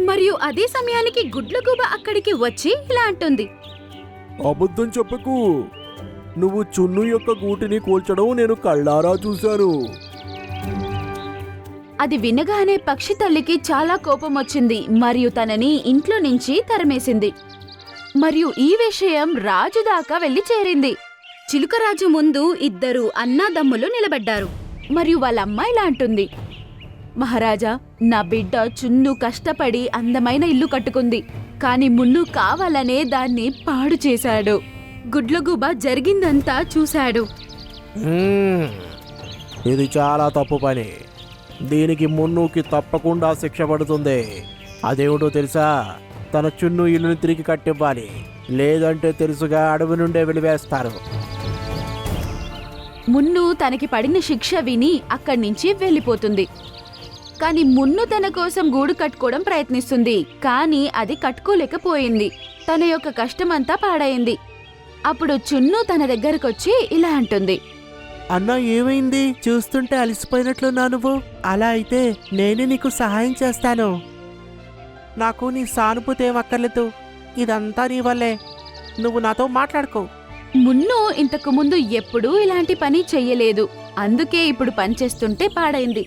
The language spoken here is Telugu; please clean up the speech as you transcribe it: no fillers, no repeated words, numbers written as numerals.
మరియు అదే సమయానికి గుడ్లగూబ అక్కడికి వచ్చి ఇలా అంటుంది. అబద్ధం చెప్పకు. నువ్వు చున్ను యొక్క గూటిని కూల్చడం నేను కళ్ళారా చూశాను. అది వినగానే పక్షి తల్లికి చాలా కోపం వచ్చింది మరియు తనని ఇంట్లో నుంచి తరిమేసింది. మరియు ఈ విషయం రాజు దాకా వెళ్లి చేరింది. చిలుకరాజు ముందు ఇద్దరు అన్నాదమ్ములు నిలబడ్డారు మరియు వాళ్ళ అమ్మ ఇలా అంటుంది. మహారాజా, నా బిడ్డ చున్ను కష్టపడి అందమైన ఇల్లు కట్టుకుంది, కాని మున్ను కావాలనే దాన్ని పాడు చేశాడు. గుడ్లగూబ జరిగిందంతా చూశాడు. ఇది చాలా తప్పు పని. దీనికి మున్నుకి తప్పకుండా శిక్ష పడుతుంది. అదేమిటో తెలుసా? తన చున్ను ఇల్లుని తిరిగి కట్టివ్వాలి, లేదంటే తెలుసుగా అడవి నుండే వెలివేస్తారు. మున్ను తనకి పడిన శిక్ష విని అక్కడి నుంచి వెళ్ళిపోతుంది. కాని మున్ను తన కోసం గూడు కట్టుకోవడం ప్రయత్నిస్తుంది, కానీ అది కట్టుకోలేకపోయింది. తన యొక్క కష్టమంతా పాడైంది. అప్పుడు చున్ను తన దగ్గరకొచ్చి ఇలా అంటుంది. అన్నా, ఏమైంది? చూస్తుంటే అలసిపోయినట్లున్నా నువ్వు. అలా అయితే నేనే నీకు సహాయం చేస్తాను. నాకు నీ సానుభూతి ఏం అక్కర్లేదు. ఇదంతా నీ వల్లే. నువ్వు నాతో మాట్లాడుకో. మున్ను ఇంతకు ముందు ఎప్పుడూ ఇలాంటి పని చెయ్యలేదు, అందుకే ఇప్పుడు పనిచేస్తుంటే పాడైంది.